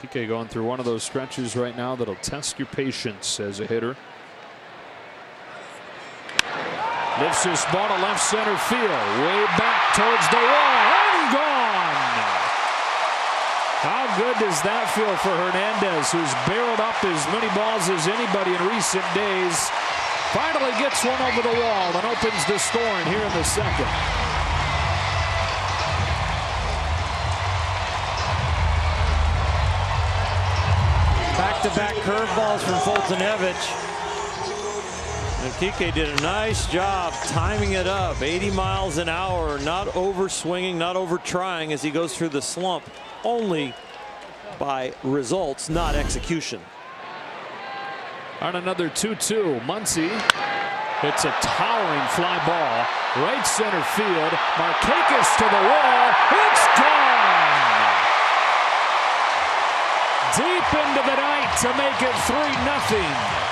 Kike going through one of those stretches right now that'll test your patience as a hitter. Lifts this ball to left center field, way back towards the wall, and gone. How good does that feel for Hernandez, who's barreled up as many balls as anybody in recent days? Finally gets one over the wall and opens the scoring here in the second. Back-to-back curveballs from Foltynewicz. And Kike did a nice job timing it up. 80 miles an hour, not over swinging, not over trying as he goes through the slump. Only by results, not execution. On another 2-2, Muncy hits a towering fly ball, right center field. Markakis to the wall. It's gone. Deep into the night to make it 3-0.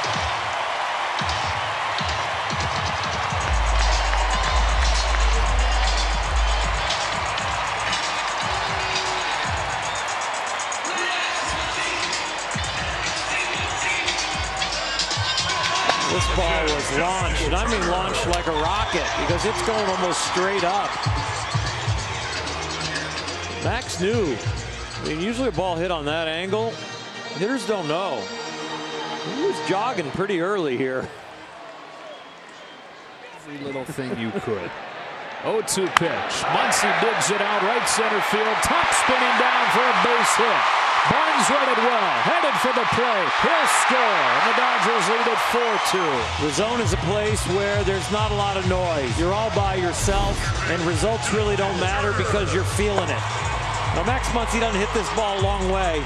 This ball was launched, and I mean launched like a rocket, because it's going almost straight up. Max knew. I mean, usually a ball hit on that angle, hitters don't know. He was jogging pretty early here. Every little thing you could. 0-2 pitch. Muncy digs it out right center field. Top spinning down for a base hit. Barnes read it well, headed for the play. He'll score, and the Dodgers lead it 4-2. The zone is a place where there's not a lot of noise. You're all by yourself, and results really don't matter because you're feeling it. Now, Max Muncy doesn't hit this ball a long way,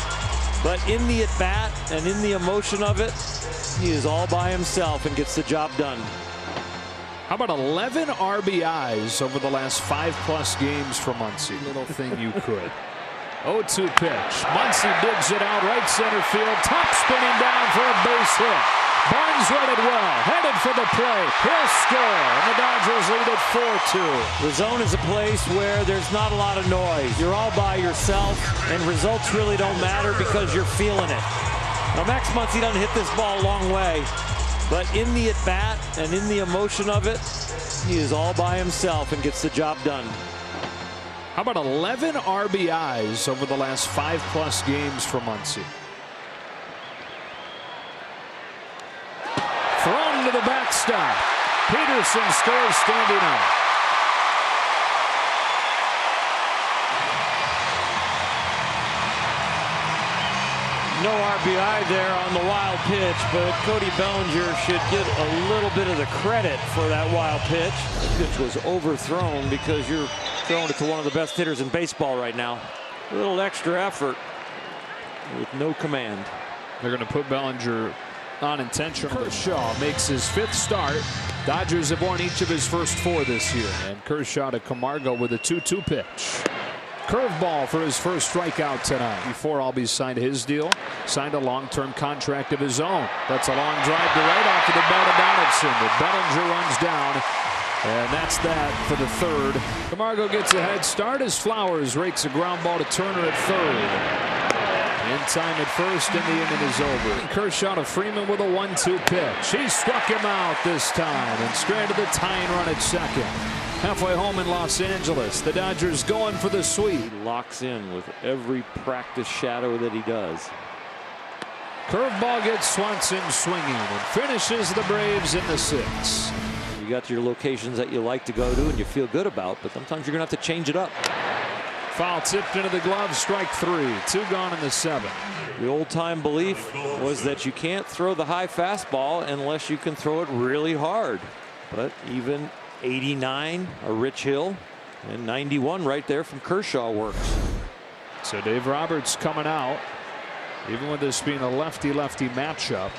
but in the at-bat and in the emotion of it, he is all by himself and gets the job done. How about 11 RBIs over the last 5+ games for Muncy? Little thing you could. 0-2 pitch. Muncy digs it out right center field. Top spinning down for a base hit. Barnes read it well, headed for the play. He'll score, and the Dodgers lead it 4-2. The zone is a place where there's not a lot of noise. You're all by yourself, and results really don't matter because you're feeling it. Now, Max Muncy doesn't hit this ball a long way, but in the at-bat and in the emotion of it, he is all by himself and gets the job done. How about 11 RBIs over the last 5+ games for Muncy? Thrown to the backstop. Peterson scores standing up. No RBI there on the wild pitch, but Cody Bellinger should get a little bit of the credit for that wild pitch. The pitch was overthrown because you're throwing it to one of the best hitters in baseball right now. A little extra effort with no command. They're going to put Bellinger on intentional. Kershaw makes his 5th start. Dodgers have won each of his first 4 this year. And Kershaw to Camargo with a 2-2 pitch. Curveball for his first strikeout tonight. Before Albies signed his deal, signed a long-term contract of his own. That's a long drive to right off of the belt of Donaldson. The Bellinger runs down, and that's that for the 3rd. Camargo gets a head start as Flowers rakes a ground ball to Turner at 3rd. In time at 1st, and the inning is over. Kershaw to Freeman with a 1-2 pitch. He struck him out this time and stranded the tying run at 2nd. Halfway home in Los Angeles, the Dodgers going for the sweep. He locks in with every practice shadow that he does. Curveball gets Swanson swinging and finishes the Braves in the 6th. You got your locations that you like to go to and you feel good about, but sometimes you're going to have to change it up. Foul tipped into the glove, strike 3. 2 gone in the 7th. The old-time belief was that you can't throw the high fastball unless you can throw it really hard. But even 89, a Rich Hill, and 91 right there from Kershaw works. So Dave Roberts coming out, even with this being a lefty-lefty matchup.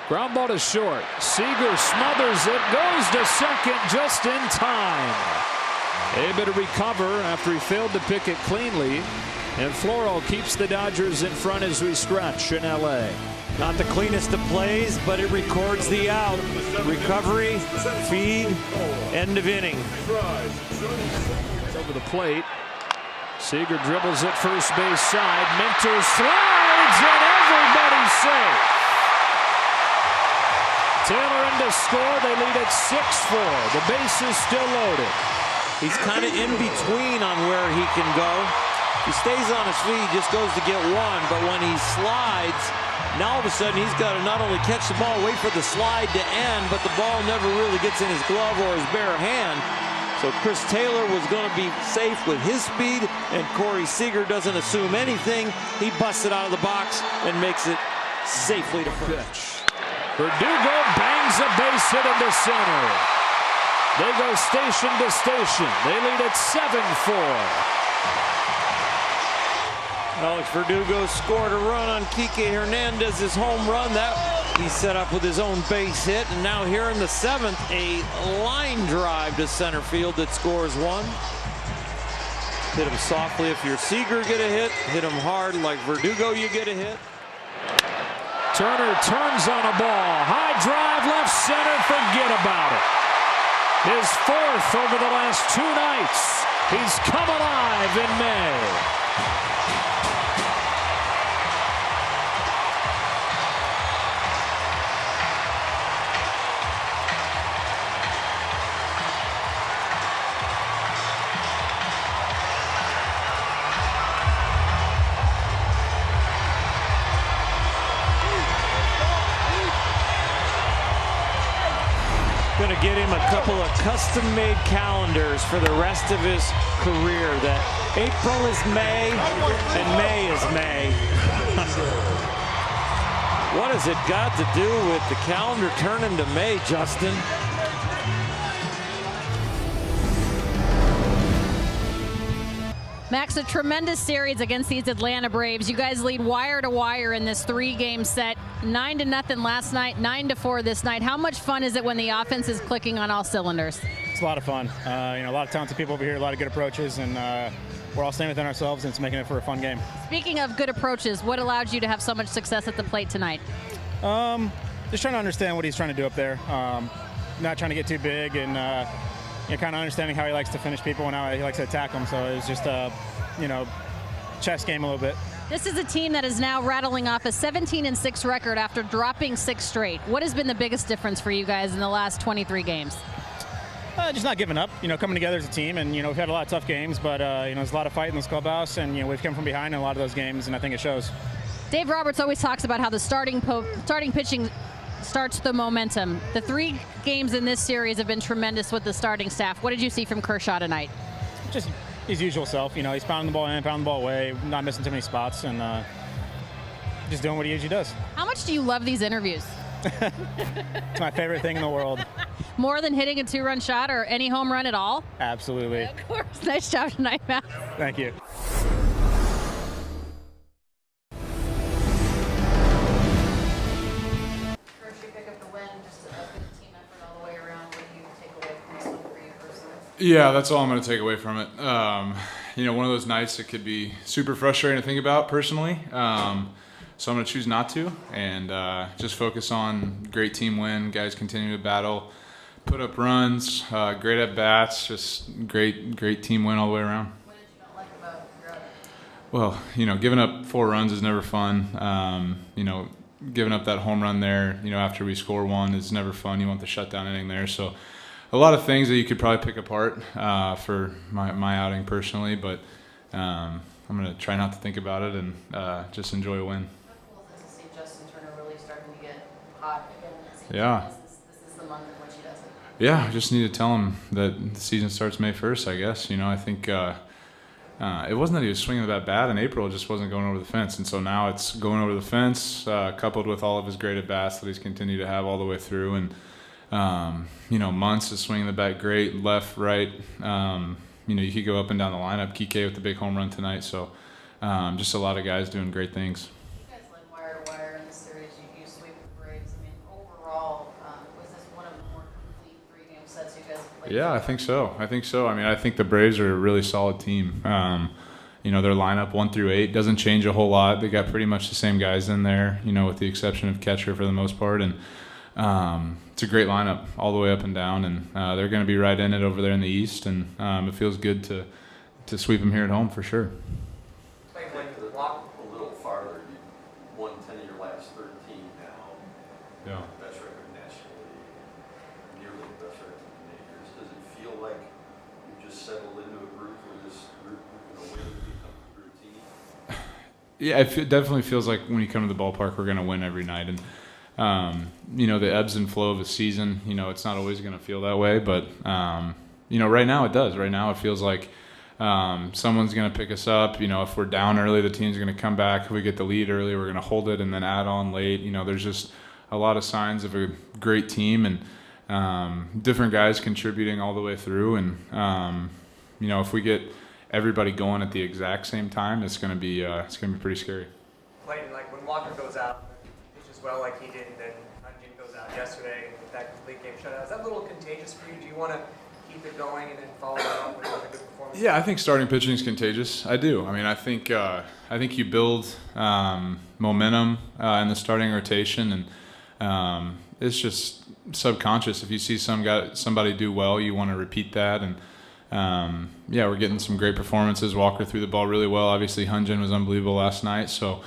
Ground ball to short. Seager smothers it, goes to 2nd just in time. Able to recover after he failed to pick it cleanly. And Floro keeps the Dodgers in front as we stretch in LA. Not the cleanest of plays, but it records the out. Recovery, feed, end of inning. Over the plate. Seager dribbles it first base side. Minter slides and everybody's safe. Taylor in to score. They lead at 6-4. The base is still loaded. He's kind of in between on where he can go. He stays on his feet, just goes to get one, but when he slides, now all of a sudden he's got to not only catch the ball, wait for the slide to end, but the ball never really gets in his glove or his bare hand. So Chris Taylor was going to be safe with his speed, and Corey Seager doesn't assume anything. He busts it out of the box and makes it safely to first. Verdugo bangs a base hit into center. They go station to station. They lead at 7-4. Alex Verdugo scored a run on Kike Hernandez's home run. That he set up with his own base hit. And now here in the 7th, a line drive to center field that scores one. Hit him softly if you're Seager, get a hit. Hit him hard like Verdugo, you get a hit. Turner turns on a ball. High drive left center. Forget about it. His 4th over the last 2 nights. He's come alive in May. Going to get him a couple of custom-made calendars for the rest of his career. That April is May and May is May. What has it got to do with the calendar turning to May, Justin? Max, a tremendous series against these Atlanta Braves. You guys lead wire to wire in this 3-game set. 9-0 last night, 9-4 this night. How much fun is it when the offense is clicking on all cylinders? It's a lot of fun. A lot of talented people over here, a lot of good approaches, and we're all staying within ourselves, and it's making it for a fun game. Speaking of good approaches, what allowed you to have so much success at the plate tonight? Just trying to understand what he's trying to do up there. Not trying to get too big, and kind of understanding how he likes to finish people and how he likes to attack them. So it was just chess game a little bit. This is a team that is now rattling off a 17-6 record after dropping 6 straight. What has been the biggest difference for you guys in the last 23 games? Just not giving up, coming together as a team, and we've had a lot of tough games, but there's a lot of fight in this clubhouse, and we've come from behind in a lot of those games, and I think it shows. Dave Roberts always talks about how the starting pitching starts the momentum. The 3 games in this series have been tremendous with the starting staff. What did you see from Kershaw tonight? Just his usual self. He's pounding the ball in, pounding the ball away, not missing too many spots, and just doing what he usually does. How much do you love these interviews? It's my favorite thing in the world. More than hitting a 2-run shot or any home run at all? Absolutely. Of course. Nice job tonight, Matt. Thank you. Yeah, that's all I'm going to take away from it. One of those nights that could be super frustrating to think about personally. So I'm going to choose not to and just focus on great team win. Guys continue to battle, put up runs, great at bats, just great team win all the way around. What did you not like about your outing? Well, giving up 4 runs is never fun. Giving up that home run there, after we score 1 is never fun. You want the shutdown inning there. So a lot of things that you could probably pick apart for my outing personally, but I'm going to try not to think about it and just enjoy a win. How cool is it to see Justin Turner really starting to get hot again? Yeah. This is the month in which he does it. Yeah, I just need to tell him that the season starts May 1st, I guess. I think it wasn't that he was swinging that bad in April, it just wasn't going over the fence. And so now it's going over the fence, coupled with all of his great at-bats that he's continued to have all the way through. And Muntz is swinging the bat great, left, right. You could go up and down the lineup. Kike with the big home run tonight. So just a lot of guys doing great things. You guys led wire to wire in this series. You sweep the Braves. Overall, was this one of the more complete 3-game sets you guys played? Yeah, I think so. I think the Braves are a really solid team. you know, their lineup 1 through 8 doesn't change a whole lot. They got pretty much the same guys in there, you know, with the exception of catcher for the most part. And it's a great lineup all the way up and down, and they're going to be right in it over there in the East, and it feels good to sweep them here at home for sure. Like the walk a little farther, you won 10 of your last 13 now. Yeah. Best record nationally, nearly the best record in the majors. Does it feel like you just settled into a groove where this group, you know, win becomes routine? Yeah, it definitely feels like when you come to the ballpark, we're going to win every night. And you know, the ebbs and flow of a season, you know, it's not always going to feel that way, but you know, right now it does. Right now it feels like someone's going to pick us up. You know, if we're down early, the team's going to come back. If we get the lead early, we're going to hold it and then add on late. You know, there's just a lot of signs of a great team, and different guys contributing all the way through. And you know, if we get everybody going at the exact same time, it's going to be pretty scary. Clayton, like when Walker goes out, pitches well like he did, and then Hunjin goes out yesterday with that complete game shutout. Is that a little contagious for you? Do you want to keep it going and then follow it up with a good performance? Yeah, I think starting pitching is contagious. I do. I mean, I think you build momentum in the starting rotation, and it's just subconscious. If you see somebody do well, you want to repeat that. And yeah, we're getting some great performances. Walker threw the ball really well. Obviously, Hunjin was unbelievable last night. So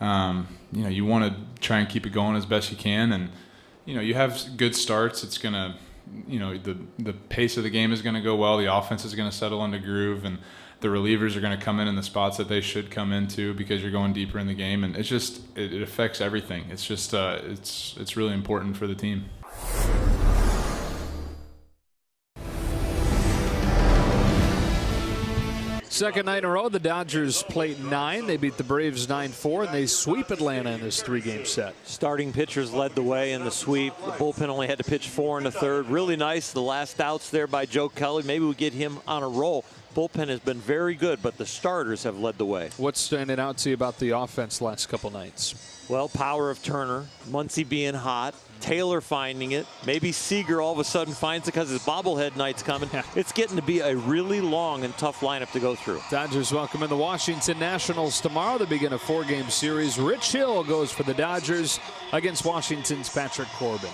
you know, you want to try and keep it going as best you can. And you know, you have good starts. It's gonna, you know, the pace of the game is going to go well. The offense is going to settle into groove, and the relievers are going to come in the spots that they should come into because you're going deeper in the game. And it's just it affects everything. It's just it's really important for the team. Second night in a row, the Dodgers plate 9. They beat the Braves 9-4, and they sweep Atlanta in this 3-game set. Starting pitchers led the way in the sweep. The bullpen only had to pitch 4 in the third. Really nice. The last outs there by Joe Kelly. Maybe we get him on a roll. Bullpen has been very good, but the starters have led the way. What's standing out to you about the offense last couple nights? Well, power of Turner, Muncy being hot, Taylor finding it. Maybe Seager all of a sudden finds it because his bobblehead night's coming. It's getting to be a really long and tough lineup to go through. Dodgers welcome in the Washington Nationals tomorrow. They begin a 4-game series. Rich Hill goes for the Dodgers against Washington's Patrick Corbin.